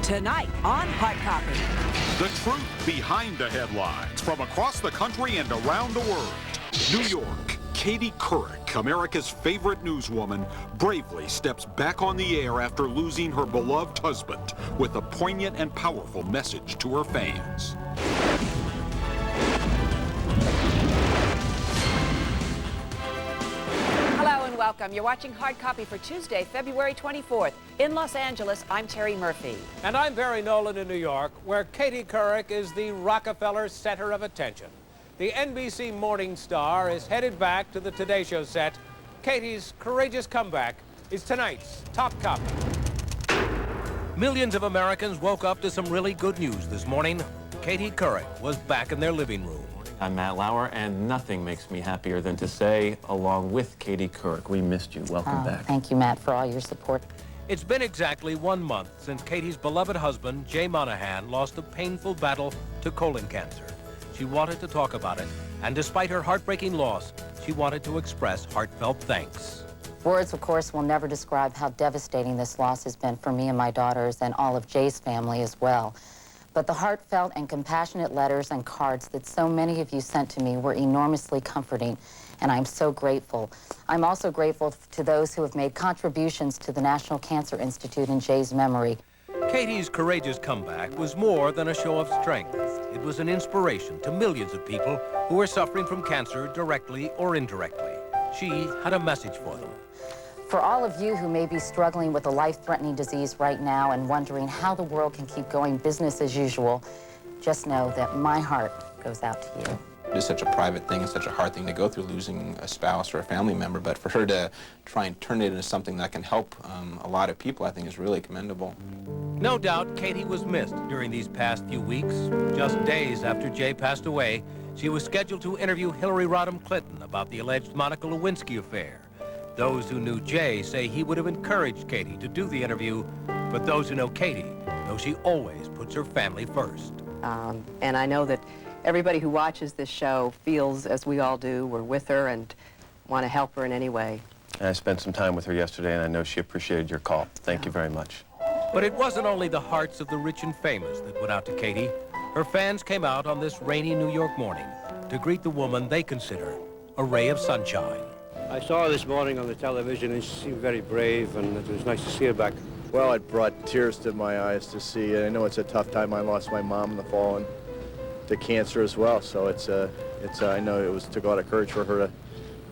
Tonight on Hard Copy. The truth behind the headlines from across the country and around the world. New York, Katie Couric, America's favorite newswoman, bravely steps back on the air after losing her beloved husband with a poignant and powerful message to her fans. Hello and welcome. You're watching Hard Copy for Tuesday, February 24th. In Los Angeles, I'm Terry Murphy. And I'm Barry Nolan in New York, where Katie Couric is the Rockefeller center of attention. The NBC Morning Star is headed back to the Today Show set. Katie's courageous comeback is tonight's top copy. Millions of Americans woke up to some really good news this morning. Katie Couric was back in their living room. I'm Matt Lauer, and nothing makes me happier than to say, along with Katie Couric, we missed you. Welcome back. Thank you, Matt, for all your support. It's been exactly 1 month since Katie's beloved husband, Jay Monahan, lost a painful battle to colon cancer. She wanted to talk about it, and despite her heartbreaking loss, she wanted to express heartfelt thanks. Words, of course, will never describe how devastating this loss has been for me and my daughters and all of Jay's family as well. But the heartfelt and compassionate letters and cards that so many of you sent to me were enormously comforting, and I'm so grateful. I'm also grateful to those who have made contributions to the National Cancer Institute in Jay's memory. Katie's courageous comeback was more than a show of strength. It was an inspiration to millions of people who are suffering from cancer directly or indirectly. She had a message for them. For all of you who may be struggling with a life-threatening disease right now and wondering how the world can keep going business as usual, just know that my heart goes out to you. It's such a private thing and such a hard thing to go through, losing a spouse or a family member, but for her to try and turn it into something that can help a lot of people, I think is really commendable. No doubt Katie was missed during these past few weeks. Just days after Jay passed away, she was scheduled to interview Hillary Rodham Clinton about the alleged Monica Lewinsky affair. Those who knew Jay say he would have encouraged Katie to do the interview, but those who know Katie know she always puts her family first. And I know that everybody who watches this show feels, as we all do, we're with her and want to help her in any way. I spent some time with her yesterday, and I know she appreciated your call. Thank you very much. But it wasn't only the hearts of the rich and famous that went out to Katie. Her fans came out on this rainy New York morning to greet the woman they consider a ray of sunshine. I saw her this morning on the television, and she seemed very brave, and it was nice to see her back. Well, it brought tears to my eyes to see it. I know it's a tough time. I lost my mom in the fall and to cancer as well, so I know it took a lot of courage for her to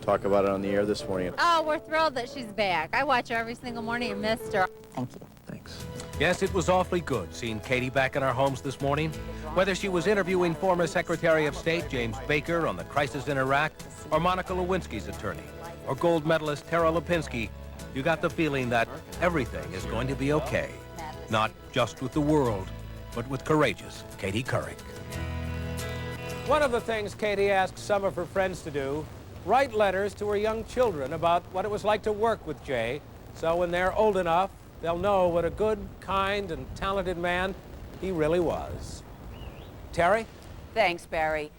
talk about it on the air this morning. Oh, we're thrilled that she's back. I watch her every single morning and missed her. Thank you. Thanks. Yes, it was awfully good seeing Katie back in our homes this morning. Whether she was interviewing former Secretary of State James Baker on the crisis in Iraq, or Monica Lewinsky's attorney, or gold medalist Tara Lipinski, you got the feeling that everything is going to be okay. Not just with the world, but with courageous Katie Couric. One of the things Katie asked some of her friends to do, write letters to her young children about what it was like to work with Jay, so when they're old enough, they'll know what a good, kind, and talented man he really was. Terry? Thanks, Barry.